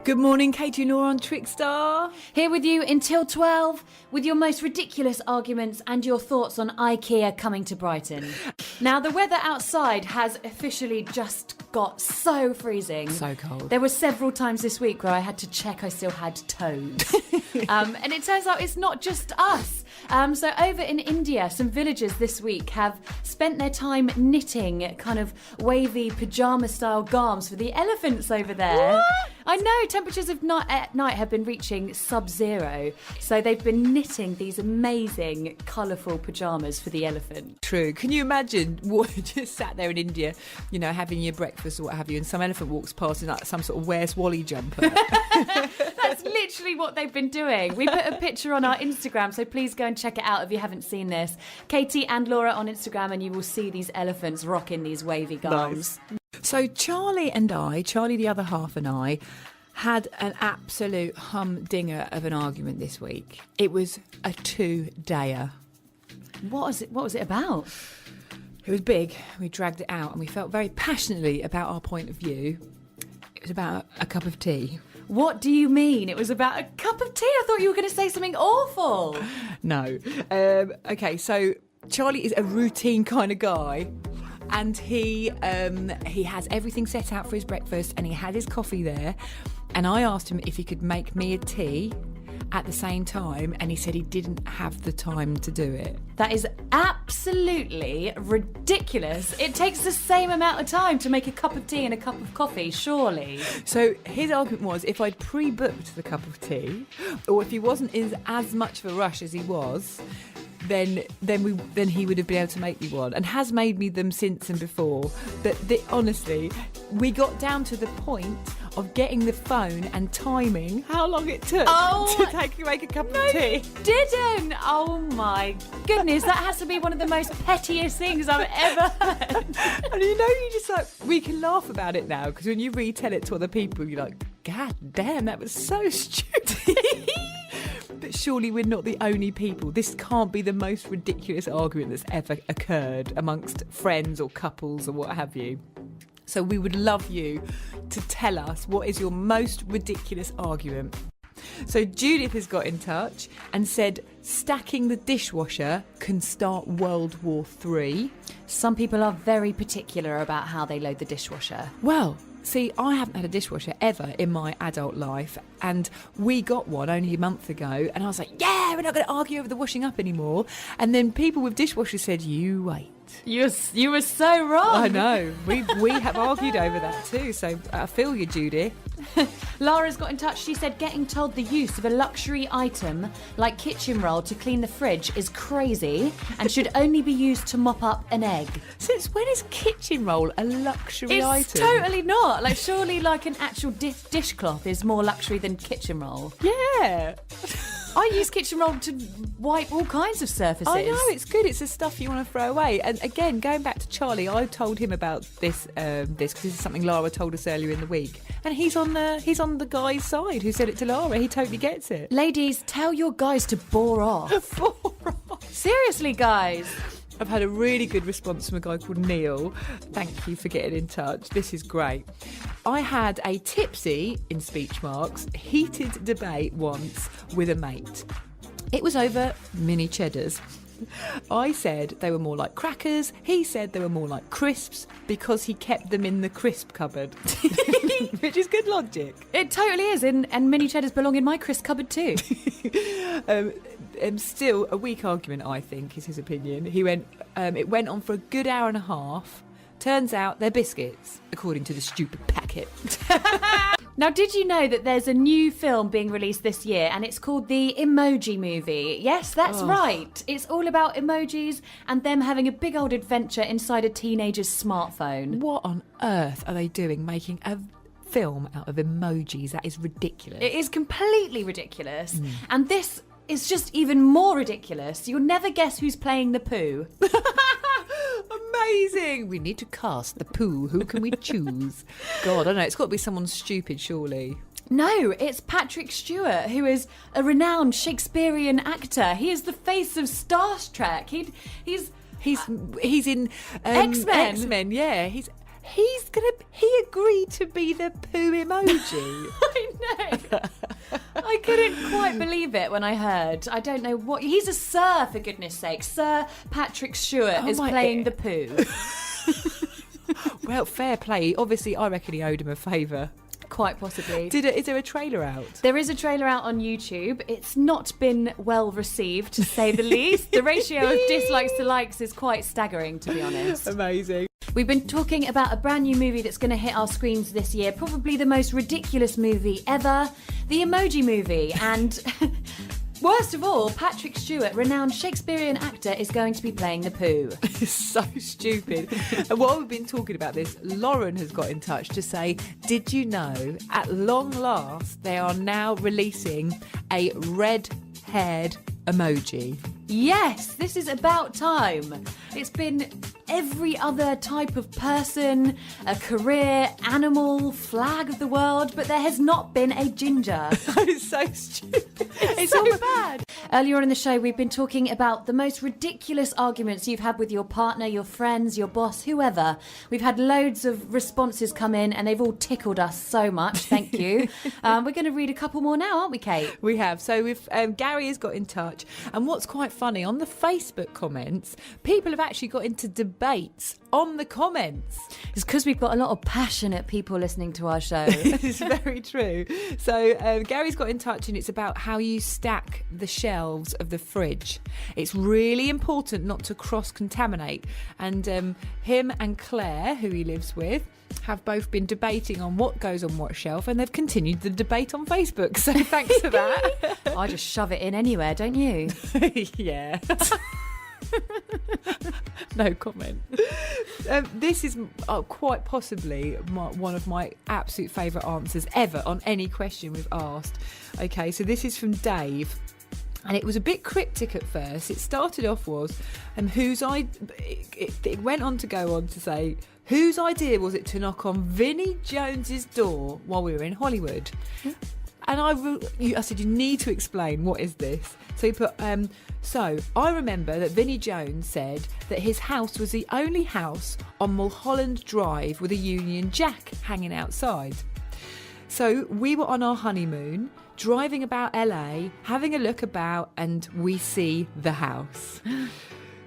Good morning, Katie and Laura on Trickstar. Here with you until 12 with your most ridiculous arguments and your thoughts on IKEA coming to Brighton. Now, the weather outside has officially just got so freezing. So cold. There were several times this week where I had to check I still had toes. And it turns out it's not just us. So over in India, some villagers this week have spent their time knitting kind of wavy pyjama-style garms for the elephants over there. What? I know, temperatures at night have been reaching sub-zero. So they've been knitting these amazing, colourful pyjamas for the elephant. True. Can you imagine just sat there in India, you know, having your breakfast or what have you, and some elephant walks past in like some sort of Where's Wally jumper? That's literally what they've been doing. We put a picture on our Instagram, so please go and check it out if you haven't seen this. Katie and Laura on Instagram, and you will see these elephants rocking these wavy garms. Nice. So Charlie the other half and I, had an absolute humdinger of an argument this week. It was a 2-dayer. What was it about? It was big. We dragged it out and we felt very passionately about our point of view. It was about a cup of tea. What do you mean? It was about a cup of tea? I thought you were going to say something awful. No. Okay, so Charlie is a routine kind of guy. And he has everything set out for his breakfast and he had his coffee there. And I asked him if he could make me a tea at the same time, and he said he didn't have the time to do it. That is absolutely ridiculous. It takes the same amount of time to make a cup of tea and a cup of coffee, surely. So his argument was if I'd pre-booked the cup of tea, or if he wasn't in as much of a rush as he was, then he would have been able to make me one, and has made me them since and before. But honestly, we got down to the point of getting the phone and timing how long it took to make a cup of tea. Didn't! Oh my goodness, that has to be one of the most pettiest things I've ever heard. And you just like, we can laugh about it now, because when you retell it to other people, you're like, God damn, that was so stupid. But surely we're not the only people. This can't be the most ridiculous argument that's ever occurred amongst friends or couples or what have you. So we would love you to tell us what is your most ridiculous argument. So Judith has got in touch and said stacking the dishwasher can start World War III. Some people are very particular about how they load the dishwasher. Well, see, I haven't had a dishwasher ever in my adult life, and we got one only a month ago, and I was like, yeah, we're not going to argue over the washing up anymore. And then people with dishwashers said, you wait. You were so wrong. I know. We have argued over that too, so I feel you, Judy. Lara's got in touch. She said getting told the use of a luxury item like kitchen roll to clean the fridge is crazy and should only be used to mop up an egg. Since when is kitchen roll a luxury item? It's totally not. Like, surely like an actual dishcloth is more luxury than kitchen roll. Yeah. I use kitchen roll to wipe all kinds of surfaces. I know, it's good. It's the stuff you want to throw away. And again, going back to Charlie, I told him about this because this is something Lara told us earlier in the week. And he's on the guy's side who said it to Lara. He totally gets it. Ladies, tell your guys to bore off. Bore off. Seriously, guys. I've had a really good response from a guy called Neil. Thank you for getting in touch. This is great. I had a tipsy, in speech marks, heated debate once with a mate. It was over mini cheddars. I said they were more like crackers. He said they were more like crisps because he kept them in the crisp cupboard. Which is good logic. It totally is. And mini cheddars belong in my crisp cupboard too. Still a weak argument, I think, is his opinion. He went, it went on for a good hour and a half. Turns out they're biscuits, according to the stupid packet. Now, did you know that there's a new film being released this year and it's called the Emoji Movie? Yes, that's right. It's all about emojis and them having a big old adventure inside a teenager's smartphone. What on earth are they doing, making a film out of emojis? That is ridiculous. It is completely ridiculous. And this is just even more ridiculous. You'll never guess who's playing the poo. Amazing. We need to cast the poo. Who can we choose? God, I don't know. It's got to be someone stupid, surely. No, it's Patrick Stewart, who is a renowned Shakespearean actor. He is the face of Star Trek. He's in X-Men. X-Men, yeah. He agreed to be the poo emoji. I quite believe it when I heard. I don't know what... He's a Sir, for goodness sake. Sir Patrick Stewart is playing the poo. Well, fair play. Obviously, I reckon he owed him a favour. Quite possibly. Is there a trailer out? There is a trailer out on YouTube. It's not been well received, to say the least. The ratio of dislikes to likes is quite staggering, to be honest. Amazing. We've been talking about a brand new movie that's going to hit our screens this year, probably the most ridiculous movie ever, the Emoji Movie. And worst of all, Patrick Stewart, renowned Shakespearean actor, is going to be playing the poo. It's so stupid. And while we've been talking about this, Lauren has got in touch to say, did you know, at long last, they are now releasing a red-haired emoji? Yes, this is about time. It's been every other type of person, a career, animal, flag of the world, but there has not been a ginger. It's so stupid. It's so bad. Earlier on in the show, we've been talking about the most ridiculous arguments you've had with your partner, your friends, your boss, whoever. We've had loads of responses come in and they've all tickled us so much. Thank you. We're going to read a couple more now, aren't we, Kate? We have. So Gary has got in touch. And what's quite funny, on the Facebook comments, people have actually got into debates on the comments. It's because we've got a lot of passionate people listening to our show. It's very true. So Gary's got in touch and it's about how you stack the shelves of the fridge. It's really important not to cross-contaminate. And him and Claire, who he lives with, have both been debating on what goes on what shelf, and they've continued the debate on Facebook. So thanks for that. I just shove it in anywhere, don't you? Yeah. No comment. This is quite possibly one of my absolute favourite answers ever on any question we've asked. Okay, so this is from Dave. And it was a bit cryptic at first. It started off was, it went on to go on to say, whose idea was it to knock on Vinnie Jones's door while we were in Hollywood? And I said, you need to explain, what is this? So he put, so I remember that Vinnie Jones said that his house was the only house on Mulholland Drive with a Union Jack hanging outside. So we were on our honeymoon, driving about LA, having a look about, and we see the house.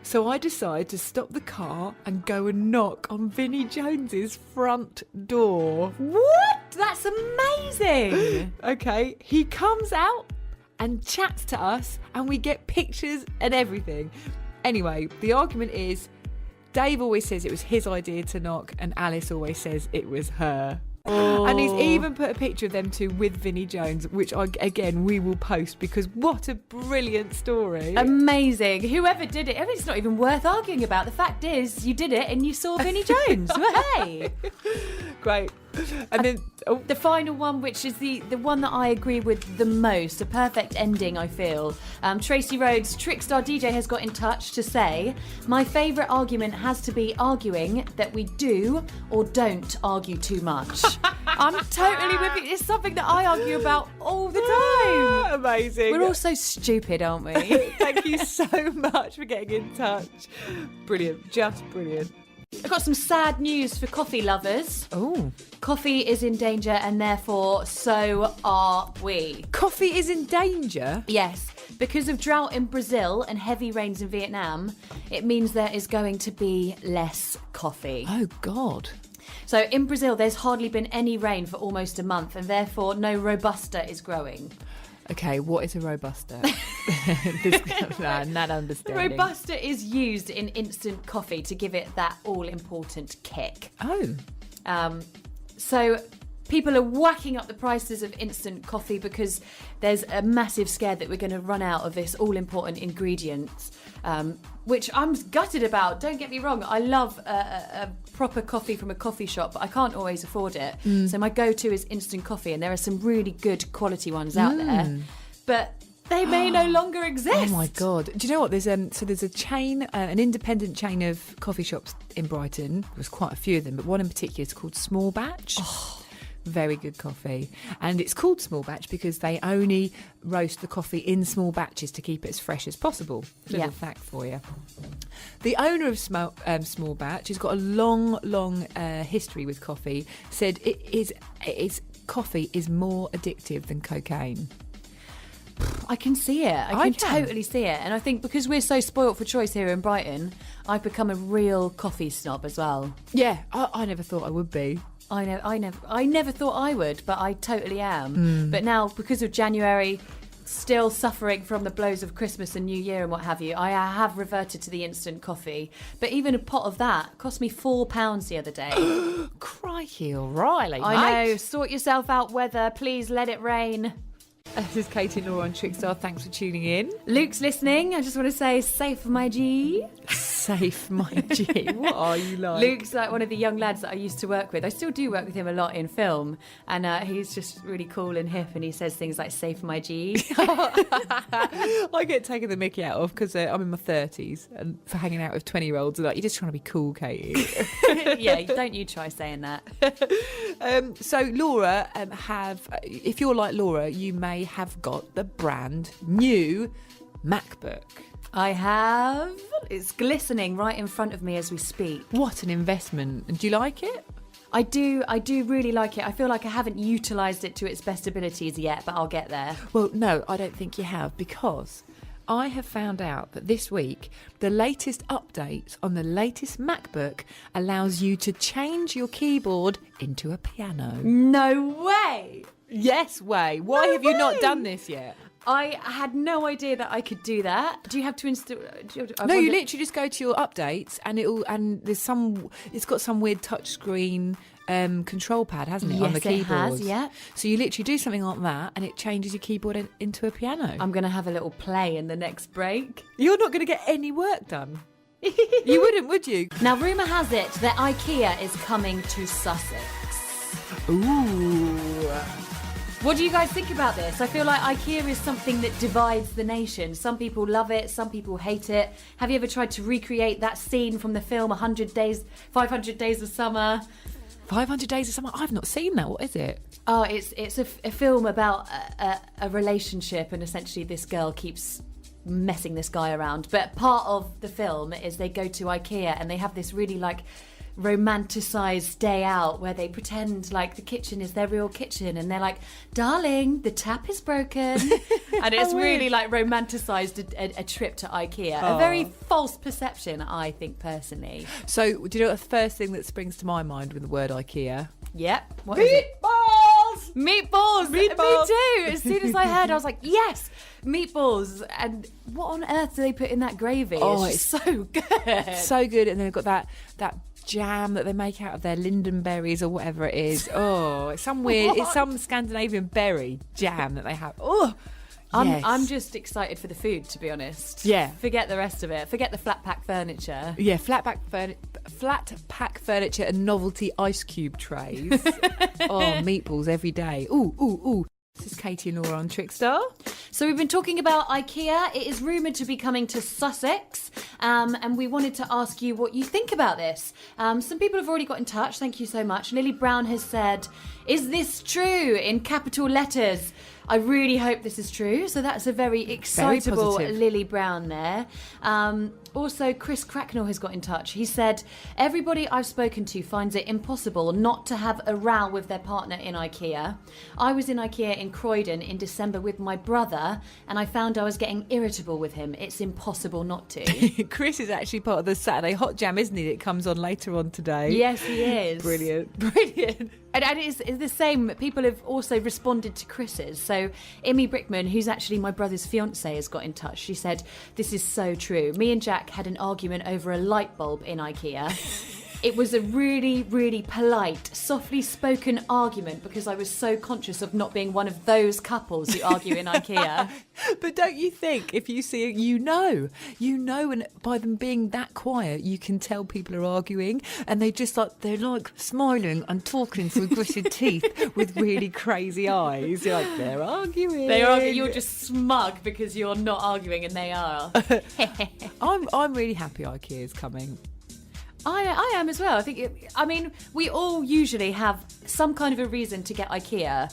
So I decide to stop the car and go and knock on Vinnie Jones's front door. What? That's amazing. Okay, he comes out and chats to us and we get pictures and everything. Anyway, the argument is Dave always says it was his idea to knock and Alice always says it was her. Oh. And he's even put a picture of them two with Vinnie Jones, which again we will post because what a brilliant story. Amazing. Whoever did it, I mean, it's not even worth arguing about. The fact is you did it and you saw Vinnie Jones. Hey. Great. And then the final one, which is the one that I agree with the most, a perfect ending, I feel. Tracy Rhodes, Trickstar DJ, has got in touch to say, my favourite argument has to be arguing that we do or don't argue too much. I'm totally with you. It's something that I argue about all the time. Amazing. We're all so stupid, aren't we? Thank you so much for getting in touch. Brilliant. Just brilliant. I've got some sad news for coffee lovers. Oh. Coffee is in danger and therefore so are we. Coffee is in danger? Yes. Because of drought in Brazil and heavy rains in Vietnam, it means there is going to be less coffee. Oh, God. So in Brazil, there's hardly been any rain for almost a month and therefore no Robusta is growing. Okay, what is a Robusta? Not understanding. Robusta is used in instant coffee to give it that all-important kick. Oh. So people are whacking up the prices of instant coffee because there's a massive scare that we're going to run out of this all-important ingredient, which I'm gutted about. Don't get me wrong. I love a proper coffee from a coffee shop, but I can't always afford it. So my go-to is instant coffee, and there are some really good quality ones out there. But they may no longer exist. Oh my God. Do you know what? There's a chain, an independent chain of coffee shops in Brighton. There's quite a few of them, but one in particular is called Small Batch. Oh. Very good coffee. And it's called Small Batch because they only roast the coffee in small batches to keep it as fresh as possible. Little fact for you. The owner of Small Batch has got a long history with coffee, said coffee is more addictive than cocaine. I can see it. I can totally see it. And I think because we're so spoilt for choice here in Brighton, I've become a real coffee snob as well. Yeah, I never thought I would be. I never thought I would, but I totally am. But now, because of January, still suffering from the blows of Christmas and New Year and what have you, I have reverted to the instant coffee. But even a pot of that cost me £4 the other day. Crikey, O'Reilly, I know. Sort yourself out, weather. Please let it rain. This is Katie and Laura on Trickstar. Thanks for tuning in. Luke's listening. I just want to say, safe my G. Safe my G. What are you like? Luke's like one of the young lads that I used to work with. I still do work with him a lot in film, and he's just really cool and hip, and he says things like safe my G. I get taken the mickey out of because I'm in my 30s and for hanging out with 20-year-olds. Like, you're just trying to be cool, Katie. Yeah, don't you try saying that. So Laura, if you're like Laura, you may have got the brand new MacBook. I have. It's glistening right in front of me as we speak. What an investment. And do you like it? I do really like it. I feel like I haven't utilised it to its best abilities yet, but I'll get there. Well, no, I don't think you have, because I have found out that this week the latest update on the latest MacBook allows you to change your keyboard into a piano. No way! Yes way. Why have you not done this yet? I had no idea that I could do that. Do you have to install? No, you literally just go to your updates and it's got some weird touchscreen control pad, hasn't it, on the keyboard? Yes, it has, yeah. So you literally do something like that and it changes your keyboard into a piano. I'm going to have a little play in the next break. You're not going to get any work done. You wouldn't, would you? Now, rumour has it that IKEA is coming to Sussex. Ooh. What do you guys think about this? I feel like IKEA is something that divides the nation. Some people love it, some people hate it. Have you ever tried to recreate that scene from the film 500 Days of Summer? 500 Days of Summer? I've not seen that. What is it? Oh, it's a film about a relationship, and essentially this girl keeps messing this guy around. But part of the film is they go to IKEA and they have this really like romanticized day out where they pretend like the kitchen is their real kitchen, and they're like, darling, the tap is broken. And it's really like romanticized a trip to IKEA. A very false perception, I think, personally. So do you know what the first thing that springs to my mind with the word IKEA? Yep. What is it? Meatballs! Me too! As soon as I heard, I was like, yes! Meatballs! And what on earth do they put in that gravy? It's so good. So good. And then they've got that jam that they make out of their lindenberries or whatever it is. Oh, it's some weird, it's some Scandinavian berry jam that they have. Oh, yes. I'm just excited for the food, to be honest. Yeah. Forget the rest of it. Forget the flat pack furniture. Yeah, flat pack furniture and novelty ice cube trays. Meatballs every day. Ooh. This is Katie and Laura on Trickstar. So we've been talking about IKEA. It is rumoured to be coming to Sussex, and we wanted to ask you what you think about this. Some people have already got in touch. Thank you so much. Lily Brown has said, is this true, in capital letters? I really hope this is true. So that's a very excitable Lily Brown there. Also, Chris Cracknell has got in touch. He said, everybody I've spoken to finds it impossible not to have a row with their partner in IKEA. I was in IKEA in Croydon in December with my brother, and I found I was getting irritable with him. It's impossible not to. Chris is actually part of the Saturday Hot Jam, isn't he? That comes on later on today. Yes, he is. Brilliant. And it's the same. People have also responded to Chris's. So Emmy Brickman, who's actually my brother's fiancée, has got in touch. She said, this is so true. Me and Jack had an argument over a light bulb in IKEA. It was a really, really polite, softly spoken argument because I was so conscious of not being one of those couples who argue in IKEA. But don't you think if you see it, you know, and by them being that quiet, you can tell people are arguing, and they're like smiling and talking through gritted teeth with really crazy eyes. You're like, they're arguing. You're just smug because you're not arguing and they are. I'm really happy IKEA's coming. I am as well. I mean, we all usually have some kind of a reason to get IKEA,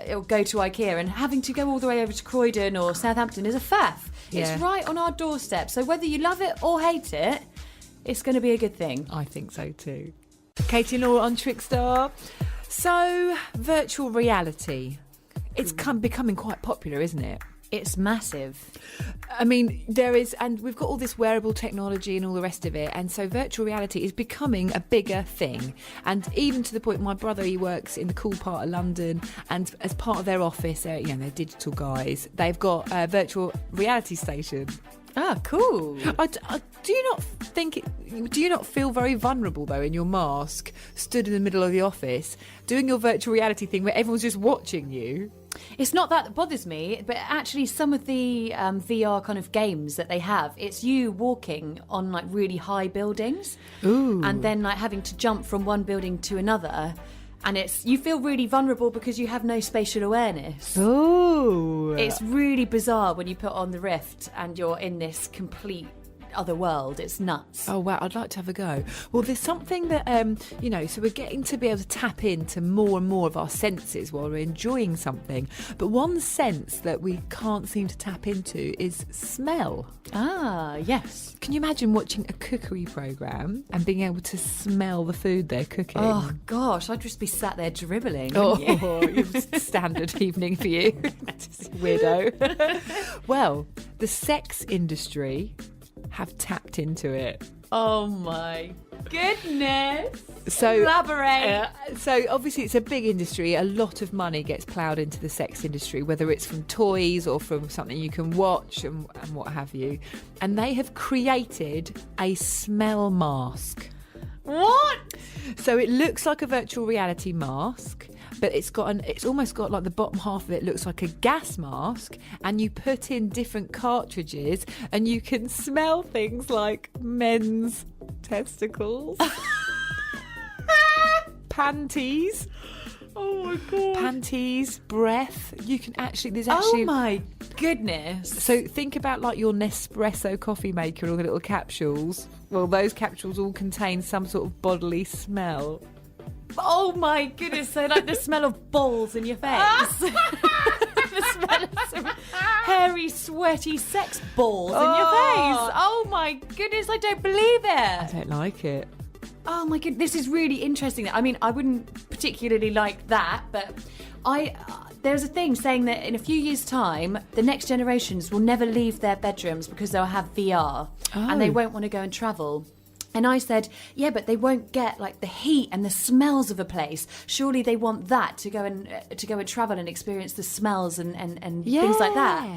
or go to IKEA, and having to go all the way over to Croydon or Southampton is a faff. Yeah. It's right on our doorstep. So whether you love it or hate it, it's going to be a good thing. I think so too. Katie and Laura on Trickstar. So, virtual reality. It's becoming quite popular, isn't it? It's massive. I mean, there is, and we've got all this wearable technology and all the rest of it, and so virtual reality is becoming a bigger thing. And even to the point, my brother, he works in the cool part of London, and as part of their office, they're digital guys, they've got a virtual reality station. Ah, cool. Do you not feel very vulnerable though in your mask, stood in the middle of the office, doing your virtual reality thing where everyone's just watching you? It's not that bothers me, but actually some of the VR kind of games that they have, it's you walking on like really high buildings. Ooh. And then like having to jump from one building to another. And you feel really vulnerable because you have no spatial awareness. Oh. It's really bizarre when you put on the Rift and you're in this complete other world. It's nuts. Oh wow, I'd like to have a go. Well, there's something that so we're getting to be able to tap into more and more of our senses while we're enjoying something, but one sense that we can't seem to tap into is smell. Ah, yes. Can you imagine watching a cookery programme and being able to smell the food they're cooking? Oh gosh, I'd just be sat there dribbling. Standard evening for you. Weirdo. Well, the sex industry have tapped into it. Oh my goodness. So elaborate. So obviously it's a big industry. A lot of money gets ploughed into the sex industry, whether it's from toys or from something you can watch and what have you. And they have created a smell mask. What? So it looks like a virtual reality mask, but it's almost got like the bottom half of it looks like a gas mask, and you put in different cartridges and you can smell things like men's testicles, panties. Oh my god. Panties, breath. You can there's actually. Oh my goodness. So think about like your Nespresso coffee maker and all the little capsules. Well, those capsules all contain some sort of bodily smell. Oh my goodness, so like the smell of balls in your face. The smell of some hairy, sweaty sex balls in your face. Oh my goodness, I don't believe it. I don't like it. Oh my goodness, this is really interesting. I mean, I wouldn't particularly like that, but there's a thing saying that in a few years' time, the next generations will never leave their bedrooms because they'll have VR and they won't want to go and travel. And I said, yeah, but they won't get like the heat and the smells of a place. Surely they want that to go and travel and experience the smells and things like that.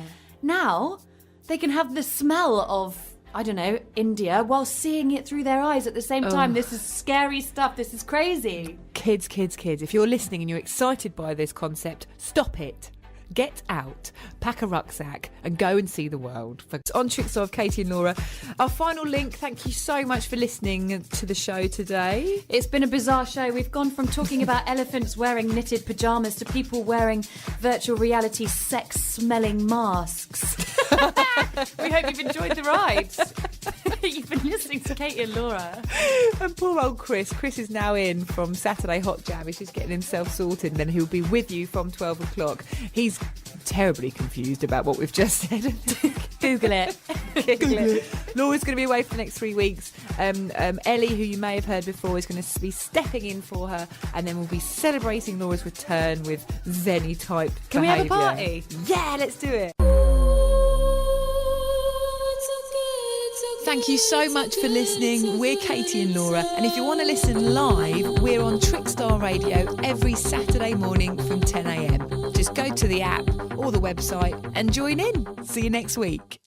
Now they can have the smell of, I don't know, India while seeing it through their eyes at the same time. This is scary stuff. This is crazy. Kids. If you're listening and you're excited by this concept, stop it. Get out, pack a rucksack and go and see the world. On Trickstar of Katie and Laura. Our final link, thank you so much for listening to the show today. It's been a bizarre show. We've gone from talking about elephants wearing knitted pyjamas to people wearing virtual reality sex-smelling masks. We hope you've enjoyed the ride. You've been listening to Katie and Laura. And poor old Chris. Chris is now in from Saturday Hot Jam. He's just getting himself sorted, and then he'll be with you from 12 o'clock. He's terribly confused about what we've just said. Google it. Google it. Laura's going to be away for the next 3 weeks. Ellie, who you may have heard before, is going to be stepping in for her, and then we'll be celebrating Laura's return with Zenny type Can we have a party? Yeah, let's do it. Thank you so much for listening. We're Katie and Laura, and if you want to listen live, we're on Trickstar Radio every Saturday morning from 10 a.m. Just go to the app or the website and join in. See you next week.